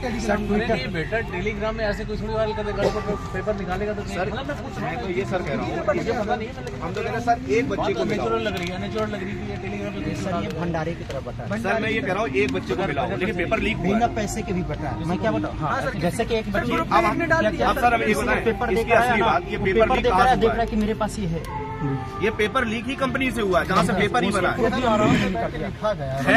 बेटा टेलीग्राम में ऐसे कुछ वायरल करेगा पेपर निकालेगा तो सर मैं तो ये सर कह रहा हूँ मुझे पता नहीं है, हम तो कह रहे हैं सर एक बच्चे को नेचुरल लग रही है टेलीग्राम में सर, ये भंडारे की तरफ बता सर मैं ये कह रहा हूँ एक बच्चे को मिला लेकिन पेपर लीक हुआ बिना पैसे के भी बता है। मैं क्या बताऊँ, जैसे कि एक बच्चे अब सर हमें ये बताएं पेपर इसकी असली बात, ये पेपर लीक कहाँ से देख हुआ रहा है कि मेरे पास ये है, ये पेपर लीक ही कंपनी से हुआ है जहाँ से पेपर ही बना है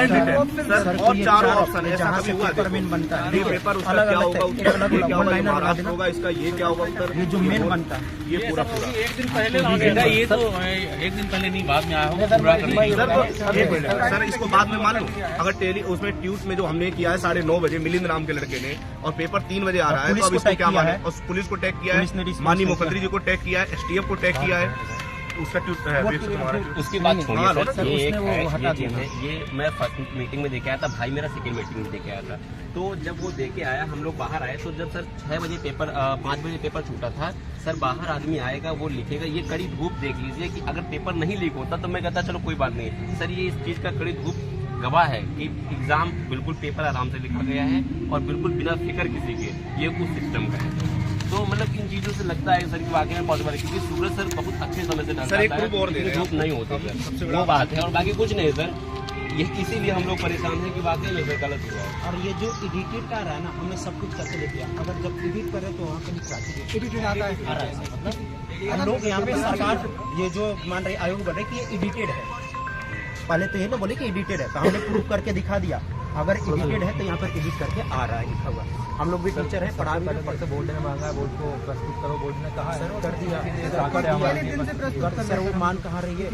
सर, और चारों ऑप्शन ऐसा कभी हुआ बनता है ये पेपर उसका क्या होगा, उसका क्या होगा, ये महाराष्ट्र होगा, इसका ये क्या होगा उत्तर, ये जो मेन बनता है ये पूरा एक दिन पहले ये तो एक दिन पहले नहीं बाद में आया होगा पूरा करने। सर इसको बाद में मान लो अगर उसमें ट्यूट में जो हमने किया है 9:30 बजे मिलिंद नाम के लड़के ने और पेपर 3 बजे आ रहा है, तो अब इसको क्या माने, और पुलिस को टैग किया है, माननीय मुख्यमंत्री जी को टैग किया है, STF को टैग किया है, उसका उसकी बात छोड़िए सर, ये एक है ये चीज है, ये मैं फर्स्ट मीटिंग में देखे आया था, भाई मेरा सेकंड मीटिंग में देखे आया था। तो जब वो देके आया हम लोग बाहर आए, तो जब सर 6 बजे पेपर 5 बजे पेपर छूटा था सर, बाहर आदमी आएगा वो लिखेगा, ये कड़ी धूप देख लीजिए कि अगर पेपर नहीं लीक होता तो मैं कहता चलो कोई बात नहीं सर, ये इस चीज का कड़ी धूप गवाह है कि एग्जाम बिल्कुल पेपर आराम से लिखा गया है और बिल्कुल बिना फिक्र किसी के, ये उस सिस्टम का है। तो मतलब इन चीजों से लगता है सर कि वाकई में पॉसिबल है, क्योंकि सूरज सर बहुत अच्छे समय से सर एक प्रूफ और दे रहे हैं, धूप नहीं होती सर, वो बात है और बाकी कुछ नहीं सर, ये इसीलिए हम लोग परेशान हैं कि वाकई में सर गलत हुआ है। और ये जो एडिटेड का रहा है ना, हमने सब कुछ करके ले लिया, अगर जब एडिट करे तो वहाँ पे लिखा एडिटेड आ रहा है मतलब हम लोग यहाँ पे सरकार ये जो मान रही आयोग बोल रहे कि ये एडिटेड है, पहले तो ये ना बोले कि एडिटेड है, तो हमने प्रूफ करके दिखा दिया, अगर एडिटेड है तो यहाँ पर एडिट करके आ रहा है लिखा हुआ। हम लोग भी टीचर है, पढ़ा भी पढ़ते, बोर्ड ने मांगा, बोर्ड को प्रस्तुत करो, बोर्ड ने कहा सर कर दिया सर, वो मान कहाँ रही है,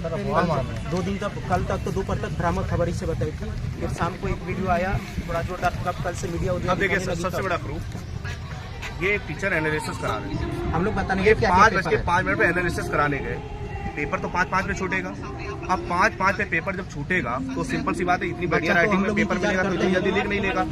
2 दिन तक, कल तक तो दोपहर तक भ्रामक खबर ही से बताई थी, फिर शाम को एक वीडियो आया थोड़ा जोरदार, कब कल से मीडिया। अब देखिए सबसे बड़ा प्रूफ, ये टीचर एनालिसिस करा रहे हैं, हम लोग बताने 5:05 पे एनालिसिस कराने गए, पेपर तो 5:05 पे छूटेगा, अब 5:05 पे पेपर जब छूटेगा तो सिंपल सी बात है, इतनी बढ़िया राइटिंग में पेपर मिलेगा तो इतनी जल्दी लिख नहीं लेगा,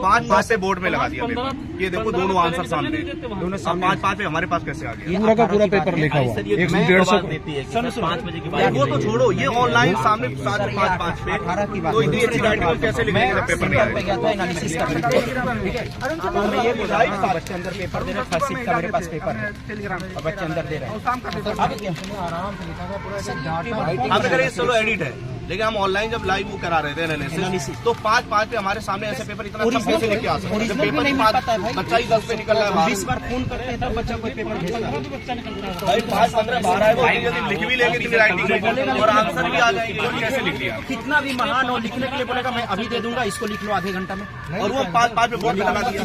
5:05 पे बोर्ड में लगा दिया पेपर, ये देखो दोनों आंसर सामने, दोनों 5:05 पे हमारे पास कैसे आ गया, पूरा का पूरा पेपर लिखा हुआ 150 देती है 5 बजे के बाद, वो तो छोड़ो, ये ऑनलाइन सामने 5:05 पे तो इतनी अच्छी राइटिंग में कैसे लिखने का पेपर नहीं आएगा, बच्चे अंदर पेपर दे रहे हैं, फर्स्ट शिफ्ट का मेरे पास पेपर है, बच्चे अंदर दे रहे हैं। अब अगर ये चलो एडिट है, लेकिन हम ऑनलाइन जब लाइव वो करा रहे थे एनालिसिस, तो 5:05 पे हमारे सामने ऐसे पेपर इतना सब कैसे लेके आ सकते हैं, पेपर बच्चा ही 10 पे निकल रहा है, 20 बार फोन करते हैं तब बच्चा कोई पेपर भेजता है, भाई 5:15 12 है, वो जल्दी लिख भी लेंगे इतनी राइटिंग और आंसर भी आ जाएंगे, कैसे लिख लिया, कितना भी महान हो लिखने के लिए बोलेगा मैं अभी दे दूंगा, इसको लिख लो आधे घंटा में, और वो 5:05 पे बोर्ड पे लगा दिया,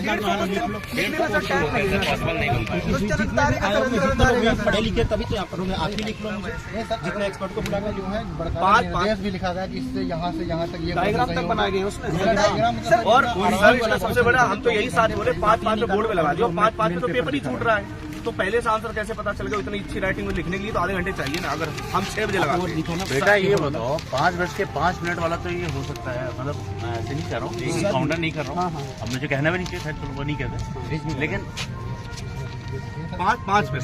पढ़े लिखे तभी तो आप ही लिख लो, जितने एक्सपर्ट को बुला कर जो है 5:05 भी लिखा गया कि इससे यहाँ से यहाँ तक ये डायग्राम तक बनाए गए उसमें, और सबसे बड़ा हम तो यही साथ बोले 5:05 पे बोर्ड में लगा दिया, 5:05 पे तो पेपर ही छूट रहा है, तो पहले से आंसर कैसे पता चल गया, इतनी अच्छी राइटिंग में लिखने के लिए तो आधे घंटे चाहिए ना, अगर हम 6 बजे लगाते हैं। बेटा ये बताओ 5:05 वाला तो ये हो सकता है, मतलब मैं ऐसे नहीं कह रहा हूँ, काउंटर नहीं कर रहा हूँ, अब मुझे कहना भी नहीं चाहिए, शायद वो नहीं कहते, लेकिन 5:05 पे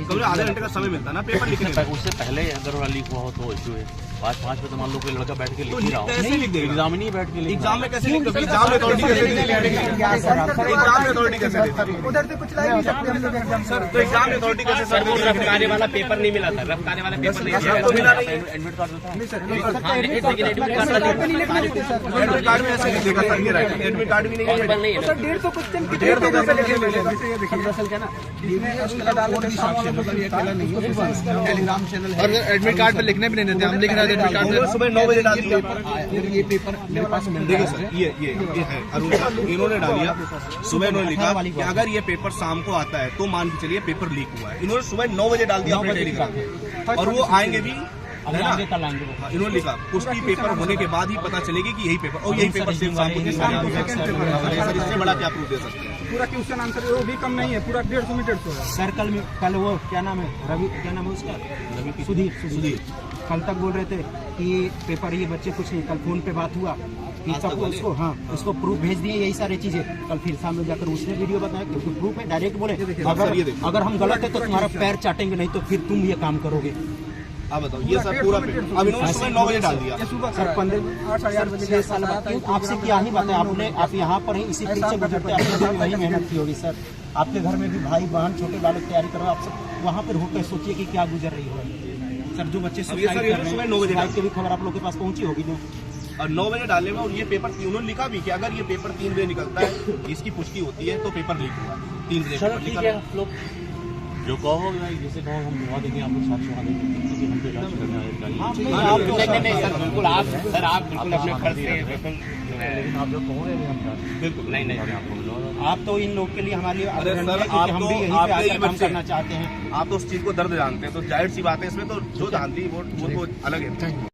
कभी आधे घंटे का समय मिलता है ना पेपर लिखने में, उससे पहले अगर लीक हुआ हो तो इश्यू है, 5:05 पे तो मान लो कोई लड़का बैठ के लिख ही रहा हो, कैसे लिख देगा, एग्जाम नहीं बैठ के एग्जाम में कैसे लिख, एग्जाम में अथॉरिटी कैसे एग्जाम में अथॉरिटी कैसे उधर से कुछ ला नहीं सकते हम लोग एग्जाम सर, तो एग्जाम में अथॉरिटी कैसे सर, वो रफ्तारे वाला पेपर नहीं मिला था, रफ्तारे वाला पेपर नहीं मिला, मिला नहीं, एडमिट कार्ड था, एडमिट कार्ड में ऐसे लिख देगा सर, ये राइटिंग एडमिट कार्ड भी नहीं है सर, 150 क्वेश्चन कितने टेलीग्राम चैनल और एडमिट कार्ड पे लिखने भी नहीं देते, हम लिख रहे थे एडमिट कार्ड सुबह 9 बजे डाल दिया, ये पेपर मेरे पास देखिए सर, ये है अरुण सर, इन्होंने डालिया, सुबह इन्होंने लिखा कि अगर ये पेपर शाम को आता है तो मान के चलिए पेपर लीक हुआ है, इन्होंने सुबह 9 बजे डाल दिया अपने टेलीग्राम, और वो आएंगे भी इन्होंने लिखा पुष्टि पेपर होने के बाद ही पता चलेगी कि यही पेपर, और यही पेपर सिर्फ शाम को इससे बड़ा क्या प्रूफ दे सकते हैं, पूरा क्वेश्चन आंसर वो भी कम नहीं है, पूरा 150 मीटर होगा सर। कल वो क्या नाम है, रवि क्या नाम है उसका, सुधीर कल तक बोल रहे थे कि पेपर ये बच्चे कुछ नहीं, कल फोन पे बात हुआ कि सबको उसको उसको प्रूफ भेज दिए, यही सारी चीजें, कल फिर सामने जाकर उसने वीडियो बताया क्योंकि प्रूफ है, डायरेक्ट बोले अगर हम गलत है तो तुम्हारा पैर चाटेंगे, नहीं तो फिर तुम ये काम करोगे। आप बताओ, ये सर पूरा अब इन्होंने सुबह 9 बजे डाल दिया। सर 6 साल बाद क्यों आपसे क्या ही बात है, आप यहाँ पर ही इसी फील्ड से गुजरते, आपने भी वही मेहनत की होगी सर। आपके घर में भी भाई बहन छोटे बालक तैयारी करो, आप सब वहाँ पर होकर सोचिए कि क्या गुजर रही हो सर। जो बच्चे सुबह 9 बजे की भी खबर आप लोगों के पास पहुँची होगी जो, और 9 बजे डालने में, और ये पेपर उन्होंने लिखा भी कि अगर ये पेपर 3 बजे निकलता है, इसकी पुष्टि होती है तो पेपर लीक हुआ। 3 बजे पेपर निकला। जो कहो जैसे कहो हम दिखा देंगे, आप लोग साथ में क्योंकि हम पे इलाज करना है। नहीं सर बिल्कुल, आप बिल्कुल अपने फर्ज से बिल्कुल, लेकिन आप जो कहोगे हम बिल्कुल नहीं आपको आप तो इन लोग के लिए हमारे अरे लिए सर, क्योंकि हम भी यहीं पे आकर काम करना चाहते हैं। आप तो उस चीज को दर्द जानते हैं, तो जाहिर सी बात है इसमें तो जो जानती है वो तो अलग है।